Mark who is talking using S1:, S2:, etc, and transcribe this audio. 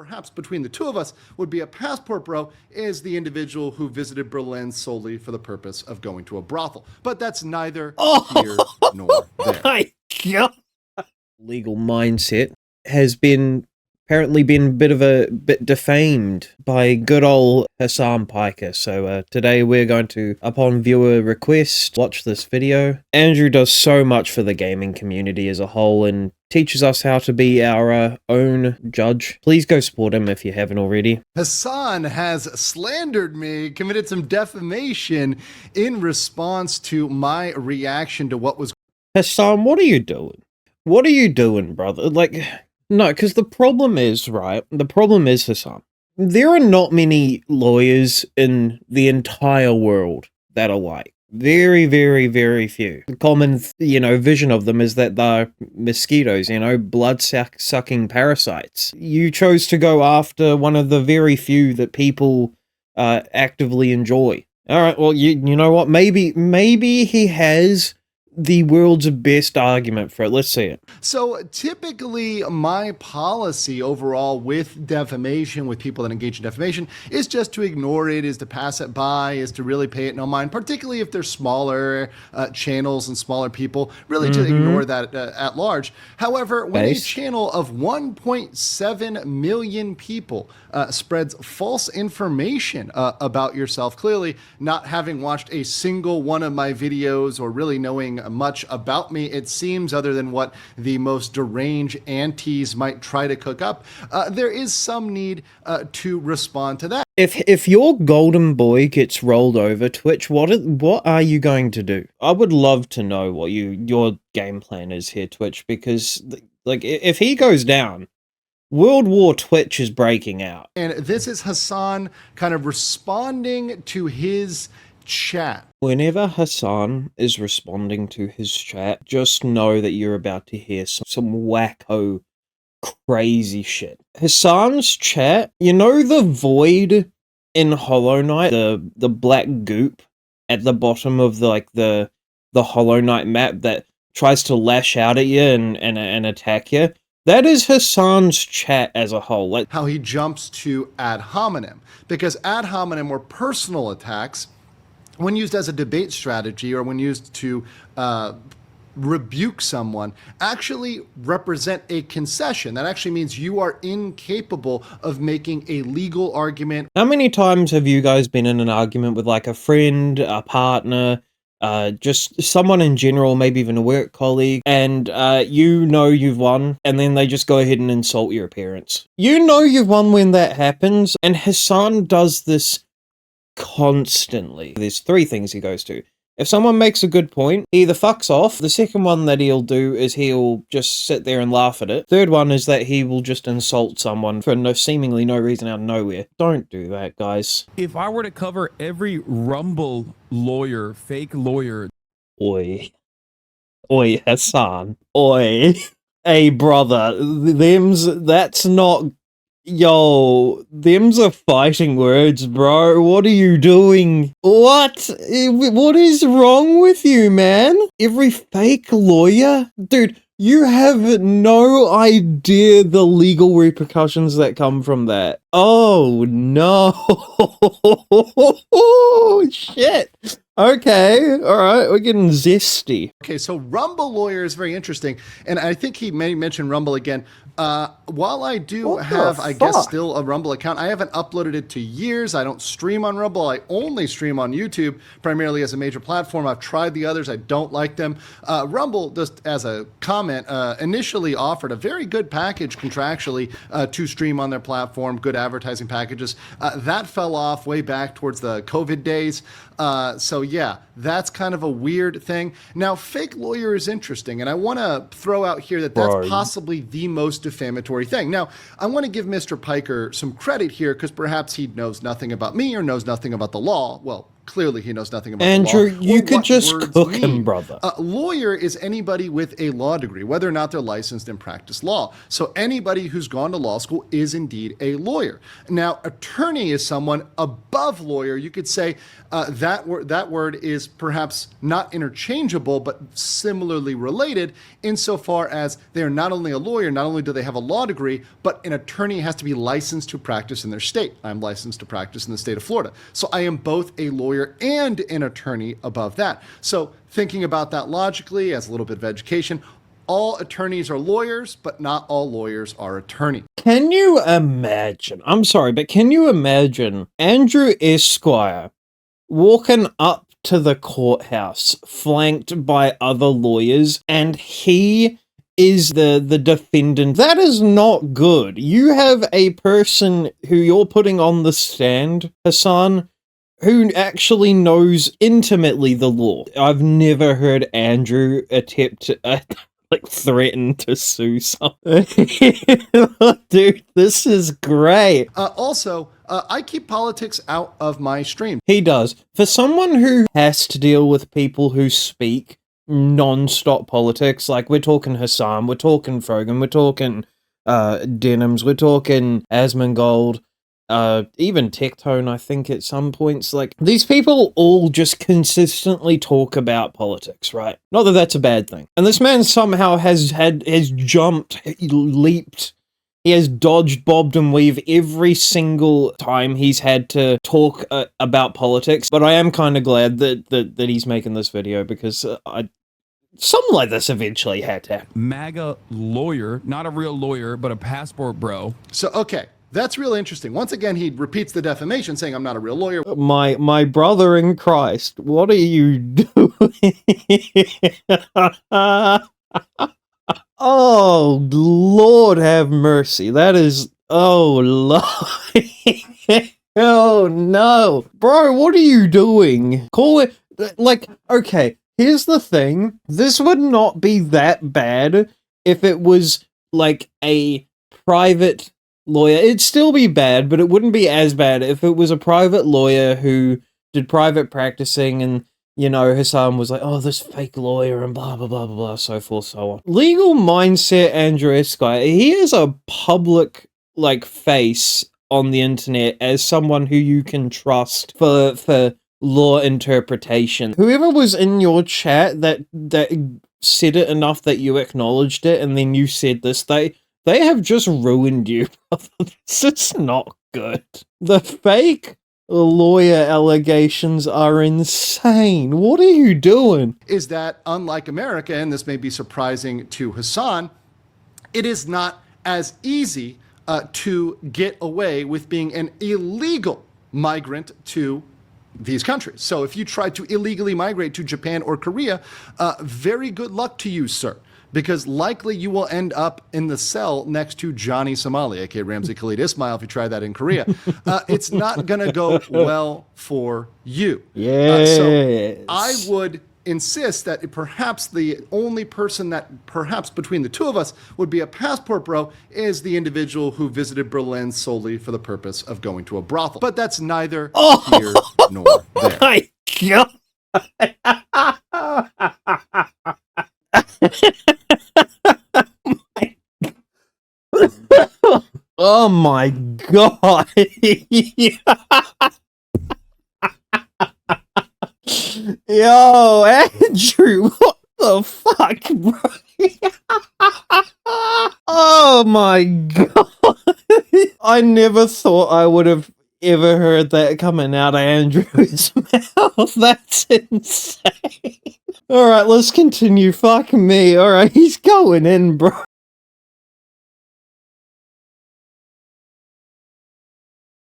S1: perhaps between the two of us, would be a passport bro is the individual who visited Berlin solely for the purpose of going to a brothel. But that's neither here nor there.
S2: My God. Legal mindset has been apparently been a bit defamed by good old Hassan Piker. So today we're going to, upon viewer request, watch this video. Andrew does so much for the gaming community as a whole and teaches us how to be our own judge. Please go support him if you haven't already.
S1: Hassan has slandered me, committed some defamation in response to my reaction to what was...
S2: Hassan, what are you doing? What are you doing, brother? Like... No, because the problem is, right, Hassan, there are not many lawyers in the entire world that are like. Very, very, very few. The common, vision of them is that they're mosquitoes, blood-sucking parasites. You chose to go after one of the very few that people actively enjoy. Alright, well, you know what, maybe he has the world's best argument for it. Let's see it.
S1: So typically my policy overall with defamation, with people that engage in defamation, is just to ignore it, is to pass it by, is to really pay it no mind, particularly if they're smaller channels and smaller people, really to ignore that at large. However, when a channel of 1.7 million people spreads false information about yourself, clearly not having watched a single one of my videos or really knowing much about me, it seems, other than what the most deranged antis might try to cook up, there is some need to respond to that.
S2: If your golden boy gets rolled over, Twitch, what are you going to do? I would love to know what your game plan is here, Twitch, because like if he goes down, World War Twitch is breaking out.
S1: And this is Hassan kind of responding to his chat.
S2: Whenever Hassan is responding to his chat, just know that you're about to hear some wacko, crazy shit. Hassan's chat, the void in Hollow Knight, the black goop at the bottom of the Hollow Knight map that tries to lash out at you and attack you? That is Hassan's chat as a whole. Like
S1: how he jumps to ad hominem, because ad hominem or personal attacks, when used as a debate strategy or when used to rebuke someone, actually represent a concession. That actually means you are incapable of making a legal argument.
S2: How many times have you guys been in an argument with like a friend, a partner, just someone in general, maybe even a work colleague, and you've won, and then they just go ahead and insult your appearance? You've won when that happens, and Hassan does this constantly. There's three things he goes to. If someone makes a good point, he either fucks off. The second one that he'll do is he'll just sit there and laugh at it. Third one is that he will just insult someone for seemingly no reason out of nowhere. Don't do that, guys.
S3: If I were to cover every Rumble lawyer, fake lawyer...
S2: Oi, Hassan. Oi. Hey, brother. That's not... Yo, them's are fighting words, bro. What are you doing? What? What is wrong with you, man? Every fake lawyer? Dude, you have no idea the legal repercussions that come from that. Oh, no. Oh, shit. Okay, alright, we're getting zesty.
S1: Okay, so Rumble Lawyer is very interesting, and I think he may mention Rumble again. While I do have, I guess, still a Rumble account, I haven't uploaded it to years. I don't stream on Rumble. I only stream on YouTube, primarily as a major platform. I've tried the others. I don't like them. Rumble, just as a comment, initially offered a very good package contractually to stream on their platform, good advertising packages. That fell off way back towards the COVID days. So yeah, that's kind of a weird thing. Now, fake lawyer is interesting, and I want to throw out here that that's possibly the most defamatory thing. Now, I want to give Mr. Piker some credit here, because perhaps he knows nothing about me or knows nothing about the law. Well, Clearly, he knows nothing about
S2: Andrew,
S1: the law.
S2: you
S1: or
S2: could
S1: what
S2: just
S1: words
S2: cook him,
S1: mean.
S2: brother.
S1: A lawyer is anybody with a law degree, whether or not they're licensed and practice law. So anybody who's gone to law school is indeed a lawyer. Now, attorney is someone above lawyer. You could say that word is perhaps not interchangeable, but similarly related insofar as they are not only a lawyer, not only do they have a law degree, but an attorney has to be licensed to practice in their state. I'm licensed to practice in the state of Florida. So I am both a lawyer and an attorney above that. So thinking about that logically as a little bit of education, all attorneys are lawyers, but not all lawyers are attorneys.
S2: Can you imagine? I'm sorry, but can you imagine Andrew Esquire walking up to the courthouse flanked by other lawyers and he is the defendant? That is not good. You have a person who you're putting on the stand, Hassan, who actually knows intimately the law. I've never heard Andrew attempt to threaten to sue someone. Dude, this is great.
S1: Also, I keep politics out of my stream.
S2: He does. For someone who has to deal with people who speak non-stop politics, like we're talking Hassan, we're talking Frogan, we're talking Denims, we're talking Asmongold, even Tectone, I think, at some points. Like, these people all just consistently talk about politics, right? Not that that's a bad thing. And this man somehow has jumped, leaped, he has dodged, bobbed, and weaved every single time he's had to talk about politics. But I am kind of glad that he's making this video, because something like this eventually had to happen.
S3: MAGA lawyer, not a real lawyer, but a passport bro.
S1: So, okay, that's really interesting. Once again, he repeats the defamation, saying I'm not a real lawyer.
S2: My brother in Christ, what are you doing? Oh, Lord have mercy. That is... Oh, Lord. Oh, no. Bro, what are you doing? Call it... Like, okay, here's the thing. This would not be that bad if it was, like, a private lawyer. It'd still be bad, but it wouldn't be as bad if it was a private lawyer who did private practicing and, you know, Hassan was like, oh, this fake lawyer and blah, blah, blah, blah, blah, so forth, so on. Legal mindset Andrew Esquire, he is a public, like, face on the internet as someone who you can trust for law interpretation. Whoever was in your chat that said it enough that you acknowledged it and then you said this, they have just ruined you. This is not good. The fake lawyer allegations are insane. What are you doing?
S1: Is that, unlike America, and this may be surprising to Hassan, it is not as easy to get away with being an illegal migrant to these countries. So if you try to illegally migrate to Japan or Korea, very good luck to you, sir. Because likely you will end up in the cell next to Johnny Somali, aka Ramzi Khalid Ismail, if you try that in Korea. It's not going to go well for you.
S2: Yes.
S1: So I would insist that perhaps the only person that perhaps between the two of us would be a passport bro is the individual who visited Berlin solely for the purpose of going to a brothel. But that's neither here nor there.
S2: My God. Oh my God. Yo, Andrew, what the fuck, bro? Oh my God. I never thought I would have ever heard that coming out of Andrew's mouth. That's insane. Alright, let's continue. Fuck me. Alright, he's going in, bro.